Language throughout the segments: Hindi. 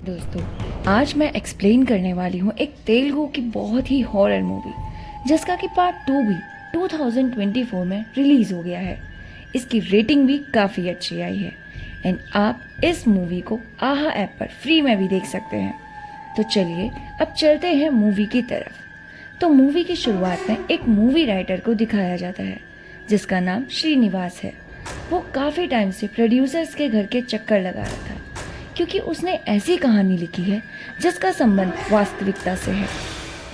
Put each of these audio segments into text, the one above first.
दोस्तों, आज मैं एक्सप्लेन करने वाली हूँ एक तेलुगु की बहुत ही हॉरर मूवी जिसका कि पार्ट 2 भी 2024 में रिलीज हो गया है। इसकी रेटिंग भी काफ़ी अच्छी आई है एंड आप इस मूवी को आहा ऐप पर फ्री में भी देख सकते हैं। तो चलिए अब चलते हैं मूवी की तरफ। तो मूवी की शुरुआत में एक मूवी राइटर को दिखाया जाता है जिसका नाम श्रीनिवास है। वो काफ़ी टाइम से प्रोड्यूसर्स के घर के चक्कर लगा रहा था क्योंकि उसने ऐसी कहानी लिखी है जिसका संबंध वास्तविकता से है।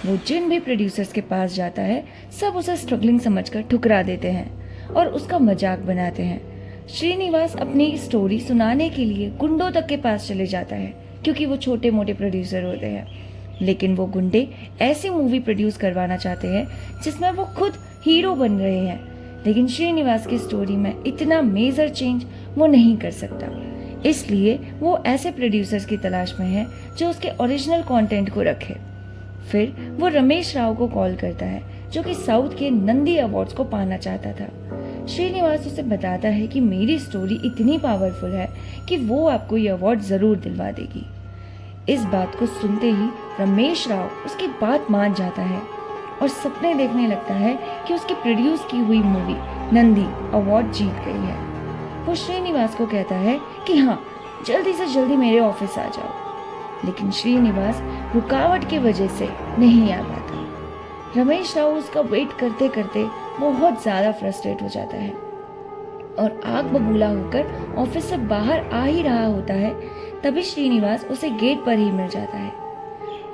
वो जिन भी प्रोड्यूसर्स के पास जाता है सब उसे स्ट्रगलिंग समझकर ठुकरा देते हैं और उसका मजाक बनाते हैं। श्रीनिवास अपनी स्टोरी सुनाने के लिए गुंडों तक के पास चले जाता है क्योंकि वो छोटे मोटे प्रोड्यूसर होते हैं, लेकिन वो गुंडे ऐसी मूवी प्रोड्यूस करवाना चाहते हैं जिसमें वो खुद हीरो बन रहे हैं। लेकिन श्रीनिवास की स्टोरी में इतना मेजर चेंज वो नहीं कर सकता, इसलिए वो ऐसे प्रोड्यूसर्स की तलाश में है जो उसके ओरिजिनल कंटेंट को रखे। फिर वो रमेश राव को कॉल करता है जो कि साउथ के नंदी अवार्ड्स को पाना चाहता था। श्रीनिवास उसे बताता है कि मेरी स्टोरी इतनी पावरफुल है कि वो आपको ये अवार्ड जरूर दिलवा देगी। इस बात को सुनते ही रमेश राव उसकी बात मान जाता है और सपने देखने लगता है कि उसकी प्रोड्यूस की हुई मूवी नंदी अवार्ड जीत गई है। वो श्रीनिवास को कहता है कि हाँ, जल्दी से जल्दी मेरे ऑफिस आ जाओ, लेकिन श्रीनिवास रुकावट की वजह से नहीं आ पाता। रमेश राव उसका वेट करते करते बहुत ज़्यादा फ्रस्ट्रेट हो जाता है और आग बबूला होकर ऑफिस से बाहर आ ही रहा होता है, तभी श्रीनिवास उसे गेट पर ही मिल जाता है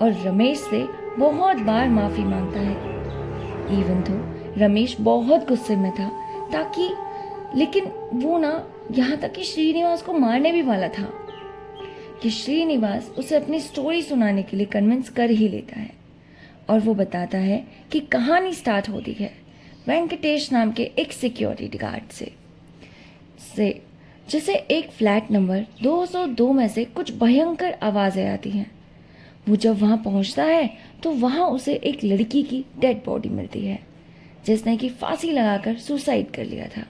और रमेश से बहुत बार माफ़ी मांगता है। इवन तो रमेश बहुत गुस्से में था लेकिन वो यहाँ तक कि श्रीनिवास को मारने भी वाला था कि श्रीनिवास उसे अपनी स्टोरी सुनाने के लिए कन्विंस कर ही लेता है और वो बताता है कि कहानी स्टार्ट होती है वेंकटेश नाम के एक सिक्योरिटी गार्ड से जिसे एक फ्लैट नंबर 202 में से कुछ भयंकर आवाज़ें आती हैं। वो जब वहाँ पहुँचता है तो वहाँ उसे एक लड़की की डेड बॉडी मिलती है जिसने कि फांसी लगाकर सुसाइड कर लिया था।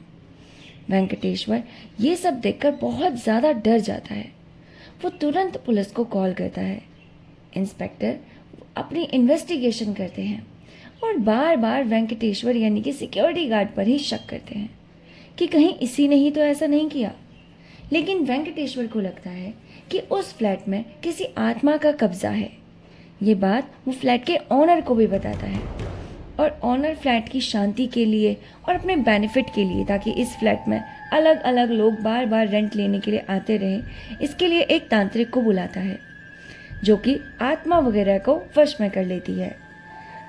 वेंकटेश्वर ये सब देखकर बहुत ज़्यादा डर जाता है। वो तुरंत पुलिस को कॉल करता है। इंस्पेक्टर अपनी इन्वेस्टिगेशन करते हैं और बार बार वेंकटेश्वर यानी कि सिक्योरिटी गार्ड पर ही शक करते हैं कि कहीं इसी ने ही तो ऐसा नहीं किया। लेकिन वेंकटेश्वर को लगता है कि उस फ्लैट में किसी आत्मा का कब्जा है। ये बात वो फ्लैट के ऑनर को भी बताता है और ऑनर फ्लैट की शांति के लिए और अपने बेनिफिट के लिए, ताकि इस फ्लैट में अलग अलग लोग बार बार रेंट लेने के लिए आते रहें, इसके लिए एक तांत्रिक को बुलाता है जो कि आत्मा वगैरह को वश में कर लेती है।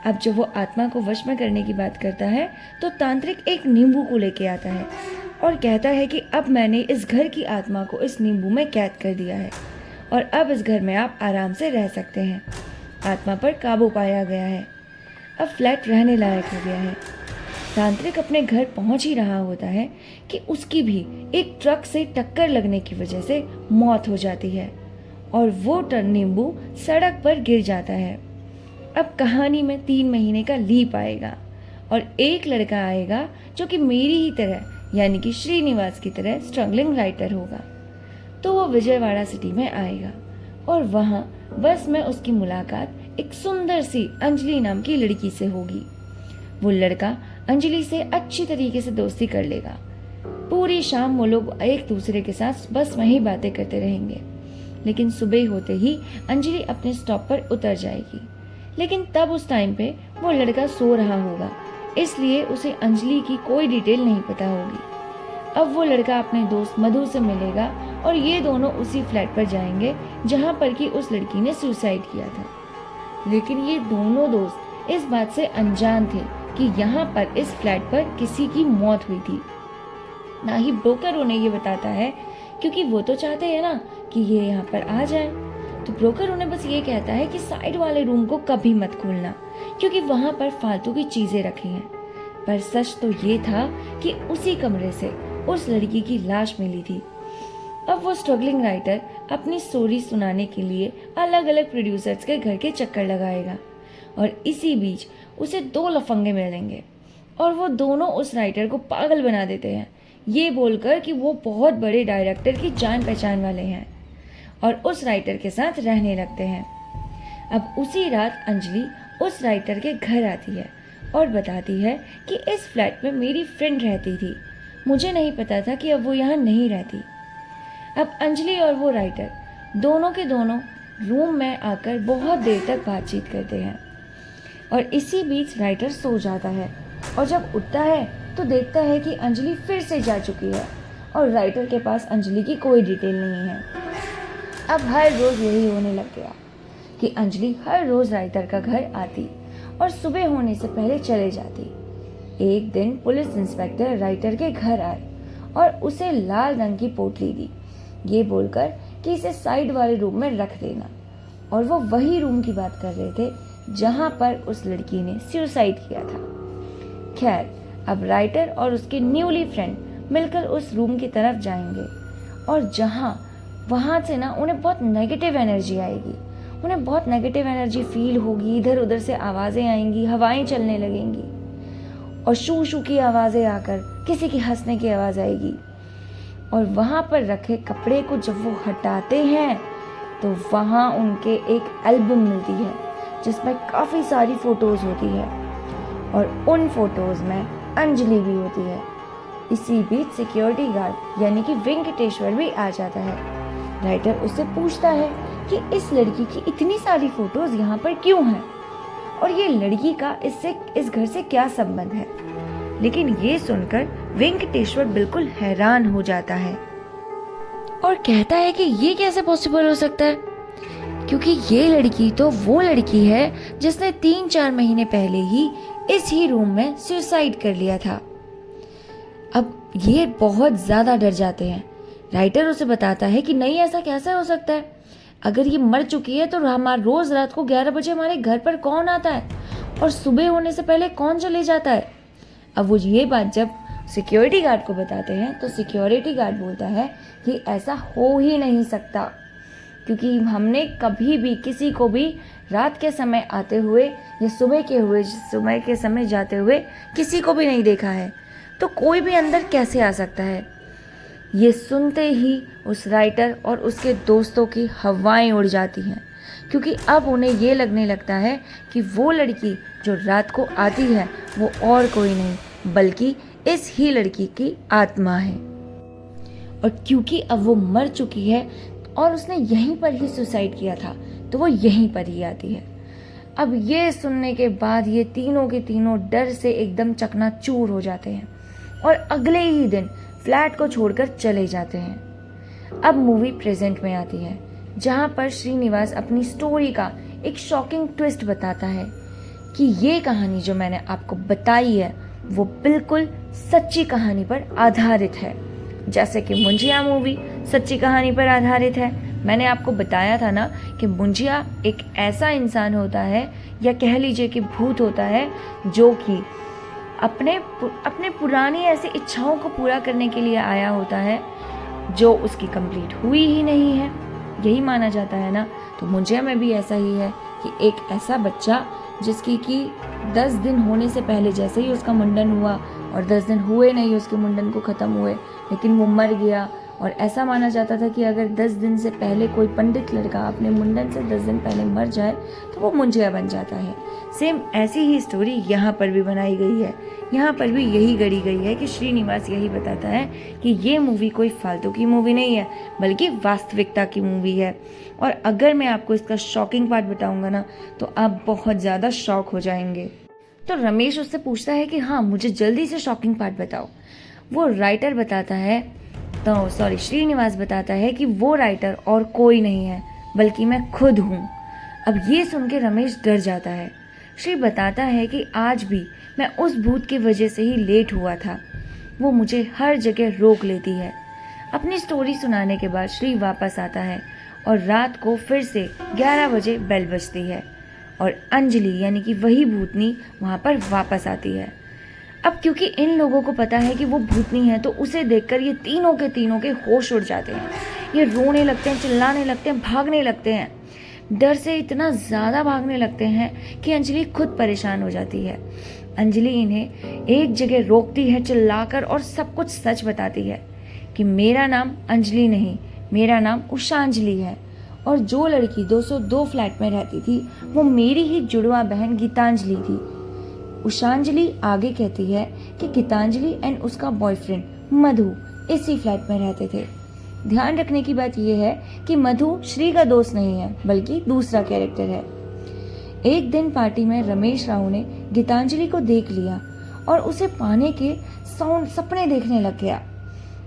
अब जब वो आत्मा को वश में करने की बात करता है तो तांत्रिक एक नींबू को लेके आता है और कहता है कि अब मैंने इस घर की आत्मा को इस नींबू में कैद कर दिया है और अब इस घर में आप आराम से रह सकते हैं। आत्मा पर काबू पाया गया है, अब फ्लैट रहने लायक हो गया है। तांत्रिक अपने घर पहुंच ही रहा होता है कि उसकी भी एक ट्रक से टक्कर लगने की वजह से मौत हो जाती है और वो नींबू सड़क पर गिर जाता है। अब कहानी में 3 महीने का लीप आएगा और एक लड़का आएगा जो कि मेरी ही तरह यानी कि श्रीनिवास की तरह स्ट्रगलिंग राइटर होगा। तो वो विजयवाड़ा सिटी में आएगा और वहाँ बस में उसकी मुलाकात एक सुंदर सी अंजलि नाम की लड़की से होगी। वो लड़का अंजलि से अच्छी तरीके से दोस्ती कर लेगा। पूरी शाम वो लोग एक दूसरे के साथ बस में ही बातें करते रहेंगे, लेकिन सुबह होते ही अंजलि अपने स्टॉप पर उतर जाएगी। लेकिन तब उस टाइम पे वो लड़का सो रहा होगा, इसलिए उसे अंजलि की कोई डिटेल नहीं पता होगी। अब वो लड़का अपने दोस्त मधु से मिलेगा और ये दोनों उसी फ्लैट पर जाएंगे जहाँ पर कि उस लड़की ने सुसाइड किया था। लेकिन ये दोनों दोस्त इस बात से अनजान थे कि यहाँ पर इस फ्लैट पर किसी की मौत हुई थी। ना ही ब्रोकर उन्हें ये बताता है क्योंकि वो तो चाहते हैं ना कि ये यहाँ पर आ जाए। तो ब्रोकर उन्हें बस ये कहता है कि साइड वाले रूम को कभी मत खोलना क्योंकि वहाँ पर फालतू की चीजें रखी हैं। पर सच तो ये था कि उसी कमरे से उस लड़की की लाश मिली थी। अब वो स्ट्रगलिंग राइटर अपनी स्टोरी सुनाने के लिए अलग अलग प्रोड्यूसर्स के घर के चक्कर लगाएगा और इसी बीच उसे 2 लफंगे मिलेंगे और वो दोनों उस राइटर को पागल बना देते हैं ये बोलकर कि वो बहुत बड़े डायरेक्टर की जान पहचान वाले हैं और उस राइटर के साथ रहने लगते हैं। अब उसी रात अंजलि उस राइटर के घर आती है और बताती है कि इस फ्लैट में मेरी फ्रेंड रहती थी, मुझे नहीं पता था कि अब वो यहाँ नहीं रहती। अब अंजलि और वो राइटर दोनों के दोनों रूम में आकर बहुत देर तक बातचीत करते हैं और इसी बीच राइटर सो जाता है और जब उठता है तो देखता है कि अंजलि फिर से जा चुकी है और राइटर के पास अंजलि की कोई डिटेल नहीं है। अब हर रोज़ यही होने लग गया कि अंजलि हर रोज़ राइटर का घर आती और सुबह होने से पहले चले जाती। एक दिन पुलिस इंस्पेक्टर राइटर के घर आए और उसे लाल रंग की पोटली दी, ये बोलकर कि इसे साइड वाले रूम में रख देना। और वो वही रूम की बात कर रहे थे जहां पर उस लड़की ने सुसाइड किया था। खैर, अब राइटर और उसके न्यूली फ्रेंड मिलकर उस रूम की तरफ जाएंगे और वहां से ना उन्हें बहुत नेगेटिव एनर्जी आएगी, उन्हें बहुत नेगेटिव एनर्जी फील होगी। इधर उधर से आवाज़ें आएंगी, हवाएं चलने लगेंगी और शू शू की आवाज़ें आकर किसी की हंसने की आवाज़ आएगी। और वहाँ पर रखे कपड़े को जब वो हटाते हैं तो वहाँ उनके एक एल्बम मिलती है जिसमें काफ़ी सारी फ़ोटोज़ होती है और उन फोटोज़ में अंजलि भी होती है। इसी बीच सिक्योरिटी गार्ड यानी कि वेंकटेश्वर भी आ जाता है। राइटर उससे पूछता है कि इस लड़की की इतनी सारी फोटोज़ यहाँ पर क्यों हैं और ये लड़की का इस घर से क्या संबंध है। लेकिन ये सुनकर वेंकटेश्वर बिल्कुल हैरान हो जाता है और कहता है कि ये कैसे पॉसिबल हो सकता है, क्योंकि ये लड़की तो वो लड़की है जिसने 3-4 महीने पहले ही इस ही रूम में सुसाइड कर लिया था। अब ये बहुत ज़्यादा डर जाते हैं। राइटर उसे बताता है कि नहीं, ऐसा कैसे हो सकता है, अगर ये मर चुकी है तो हमारा रोज़ रात को 11 बजे हमारे घर पर कौन आता है और सुबह होने से पहले कौन चले जाता है। अब वो ये बात जब सिक्योरिटी गार्ड को बताते हैं तो सिक्योरिटी गार्ड बोलता है कि ऐसा हो ही नहीं सकता, क्योंकि हमने कभी भी किसी को भी रात के समय आते हुए या सुबह के समय जाते हुए किसी को भी नहीं देखा है, तो कोई भी अंदर कैसे आ सकता है। ये सुनते ही उस राइटर और उसके दोस्तों की हवाएं उड़ जाती हैं, क्योंकि अब उन्हें ये लगने लगता है कि वो लड़की जो रात को आती है वो और कोई नहीं बल्कि इस ही लड़की की आत्मा है। और क्योंकि अब वो मर चुकी है और उसने यहीं पर ही सुसाइड किया था तो वो यहीं पर ही आती है। अब ये सुनने के बाद ये तीनों के तीनों डर से एकदम चकनाचूर हो जाते हैं और अगले ही दिन फ्लैट को छोड़कर चले जाते हैं। अब मूवी प्रेजेंट में आती है जहां पर श्रीनिवास अपनी स्टोरी का एक शॉकिंग ट्विस्ट बताता है कि ये कहानी जो मैंने आपको बताई है वो बिल्कुल सच्ची कहानी पर आधारित है, जैसे कि मुंजिया मूवी सच्ची कहानी पर आधारित है। मैंने आपको बताया था ना कि मुंजिया एक ऐसा इंसान होता है या कह लीजिए कि भूत होता है जो कि अपने पुरानी ऐसी इच्छाओं को पूरा करने के लिए आया होता है जो उसकी कंप्लीट हुई ही नहीं है, यही माना जाता है ना। तो मुंजिया में भी ऐसा ही है कि एक ऐसा बच्चा जिसकी कि 10 दिन होने से पहले जैसे ही उसका मुंडन हुआ और 10 दिन हुए नहीं उसके मुंडन को ख़त्म हुए, लेकिन वो मर गया। और ऐसा माना जाता था कि अगर 10 दिन से पहले कोई पंडित लड़का अपने मुंडन से 10 दिन पहले मर जाए तो वो मुंजिया बन जाता है। सेम ऐसी ही स्टोरी यहाँ पर भी बनाई गई है। यहाँ पर भी यही गढ़ी गई है कि श्रीनिवास यही बताता है कि ये मूवी कोई फालतू की मूवी नहीं है बल्कि वास्तविकता की मूवी है। और अगर मैं आपको इसका शॉकिंग पार्ट बताऊंगा ना तो आप बहुत ज़्यादा शॉक हो जाएंगे। तो रमेश उससे पूछता है कि हाँ, मुझे जल्दी से शॉकिंग पार्ट बताओ। वो राइटर बताता है श्रीनिवास बताता है कि वो राइटर और कोई नहीं है बल्कि मैं खुद हूँ। अब ये सुन के रमेश डर जाता है। श्री बताता है कि आज भी मैं उस भूत की वजह से ही लेट हुआ था, वो मुझे हर जगह रोक लेती है। अपनी स्टोरी सुनाने के बाद श्री वापस आता है और रात को फिर से 11 बजे बेल बजती है और अंजलि यानी कि वही भूतनी वहाँ पर वापस आती है। अब क्योंकि इन लोगों को पता है कि वो भूतनी है तो उसे देखकर ये तीनों के होश उड़ जाते हैं। ये रोने लगते हैं, चिल्लाने लगते हैं, भागने लगते हैं। डर से इतना ज़्यादा भागने लगते हैं कि अंजलि खुद परेशान हो जाती है। अंजलि इन्हें एक जगह रोकती है चिल्लाकर और सब कुछ सच बताती है कि मेरा नाम अंजलि नहीं, मेरा नाम उषांजलि है और जो लड़की 202 फ्लैट में रहती थी वो मेरी ही जुड़वा बहन गीतांजलि थी। उषांजलि आगे कहती है कि गीतांजलि एंड उसका बॉयफ्रेंड मधु इसी फ्लैट में रहते थे। ध्यान रखने की बात यह है कि मधु श्री का दोस्त नहीं है बल्कि दूसरा कैरेक्टर है। एक दिन पार्टी में रमेश राव ने गीतांजलि को देख लिया और उसे पाने के सपने देखने लग गया,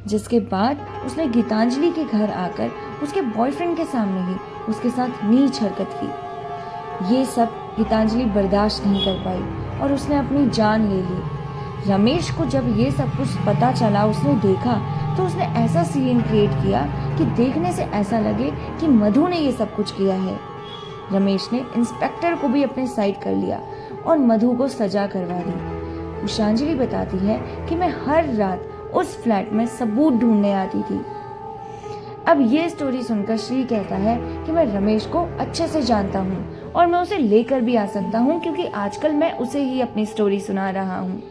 जिसके बाद उसने गीतांजलि के घर आकर उसके बॉयफ्रेंड के सामने ही उसके साथ नीच हरकत की। ये सब गीतांजलि बर्दाश्त नहीं कर पाई और उसने अपनी जान ले ली। रमेश को जब ये सब कुछ पता चला, उसने देखा तो उसने ऐसा सीन क्रिएट किया कि देखने से ऐसा लगे कि मधु ने ये सब कुछ किया है। रमेश ने इंस्पेक्टर को भी अपने साइड कर लिया और मधु को सजा करवा दी। उषांजलि बताती है कि मैं हर रात उस फ्लैट में सबूत ढूंढने आती थी। अब ये स्टोरी सुनकर श्री कहता है कि मैं रमेश को अच्छे से जानता हूँ और मैं उसे लेकर भी आ सकता हूँ, क्योंकि आजकल मैं उसे ही अपनी स्टोरी सुना रहा हूँ।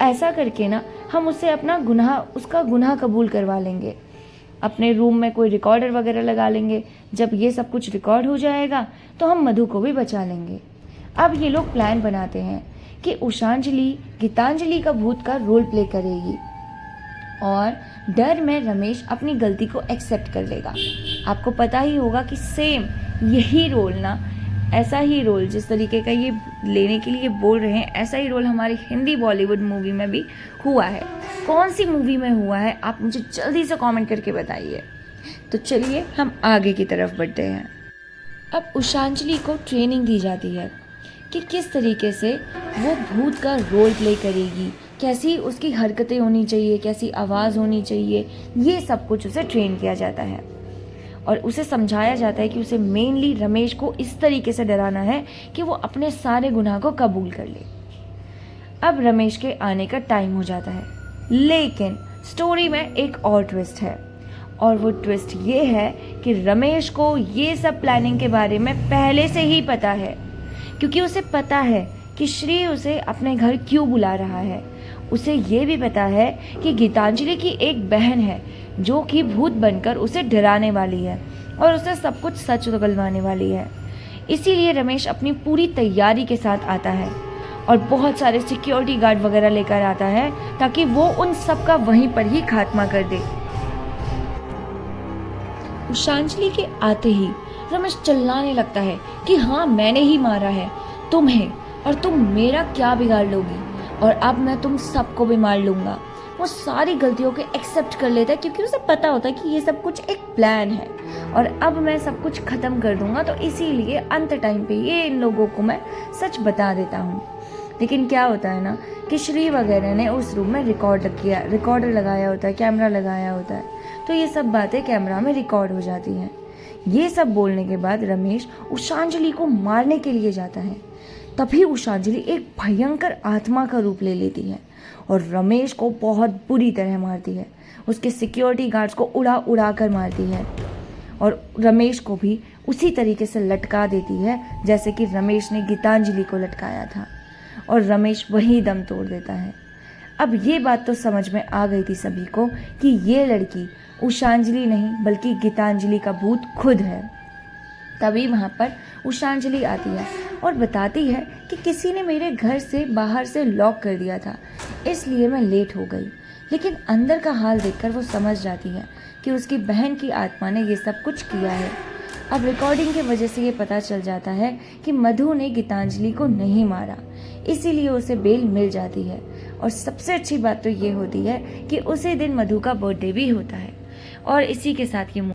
ऐसा करके ना हम उससे उसका गुनाह कबूल करवा लेंगे। अपने रूम में कोई रिकॉर्डर वगैरह लगा लेंगे। जब ये सब कुछ रिकॉर्ड हो जाएगा तो हम मधु को भी बचा लेंगे। अब ये लोग प्लान बनाते हैं कि उषांजलि गीतांजलि का भूत का रोल प्ले करेगी और डर में रमेश अपनी गलती को एक्सेप्ट कर लेगा। आपको पता ही होगा कि सेम यही रोल ना, ऐसा ही रोल जिस तरीके का ये लेने के लिए बोल रहे हैं, ऐसा ही रोल हमारी हिंदी बॉलीवुड मूवी में भी हुआ है। कौन सी मूवी में हुआ है आप मुझे जल्दी से कमेंट करके बताइए। तो चलिए हम आगे की तरफ बढ़ते हैं। अब उषांजलि को ट्रेनिंग दी जाती है कि किस तरीके से वो भूत का रोल प्ले करेगी, कैसी उसकी हरकतें होनी चाहिए, कैसी आवाज़ होनी चाहिए, ये सब कुछ उसे ट्रेन किया जाता है और उसे समझाया जाता है कि उसे मेनली रमेश को इस तरीके से डराना है कि वो अपने सारे गुनाह को कबूल कर ले। अब रमेश के आने का टाइम हो जाता है, लेकिन स्टोरी में एक और ट्विस्ट है और वो ट्विस्ट ये है कि रमेश को ये सब प्लानिंग के बारे में पहले से ही पता है, क्योंकि उसे पता है कि श्री उसे अपने घर क्यों बुला रहा है। उसे ये भी पता है कि गीतांजलि की एक बहन है जो कि भूत बनकर उसे डराने वाली है और उसे सब कुछ सच उगलवाने वाली है। इसीलिए रमेश अपनी पूरी तैयारी के साथ आता है और बहुत सारे सिक्योरिटी गार्ड वगैरह लेकर आता है ताकि वो उन सब का वहीं पर ही खात्मा कर दे। उषांजलि के आते ही रमेश चिल्लाने लगता है कि हाँ, मैंने ही मारा है तुम्हें और तुम मेरा क्या बिगाड़ लोगी और अब मैं तुम सबको भी मार लूंगा। वो सारी गलतियों के एक्सेप्ट कर लेता है क्योंकि उसे पता होता है कि ये सब कुछ एक प्लान है और अब मैं सब कुछ खत्म कर दूंगा, तो इसीलिए अंत टाइम पे ये इन लोगों को मैं सच बता देता हूँ। लेकिन क्या होता है ना कि श्री वगैरह ने उस रूम में रिकॉर्डर लगाया होता है, कैमरा लगाया होता है, तो ये सब बातें कैमरा में रिकॉर्ड हो जाती हैं। ये सब बोलने के बाद रमेश उषांजलि को मारने के लिए जाता है। तभी उषांजलि एक भयंकर आत्मा का रूप ले लेती है और रमेश को बहुत बुरी तरह मारती है। उसके सिक्योरिटी गार्ड्स को उड़ा कर मारती है और रमेश को भी उसी तरीके से लटका देती है जैसे कि रमेश ने गीतांजलि को लटकाया था और रमेश वहीं दम तोड़ देता है। अब ये बात तो समझ में आ गई थी सभी को कि ये लड़की उषांजलि नहीं बल्कि गीतांजलि का भूत खुद है। तभी वहाँ पर उषांजलि आती है और बताती है कि किसी ने मेरे घर से बाहर से लॉक कर दिया था, इसलिए मैं लेट हो गई। लेकिन अंदर का हाल देखकर वो समझ जाती है कि उसकी बहन की आत्मा ने ये सब कुछ किया है। अब रिकॉर्डिंग की वजह से ये पता चल जाता है कि मधु ने गीतांजलि को नहीं मारा, इसीलिए उसे बेल मिल जाती है। और सबसे अच्छी बात तो ये होती है कि उसी दिन मधु का बर्थडे भी होता है। और इसी के साथ ये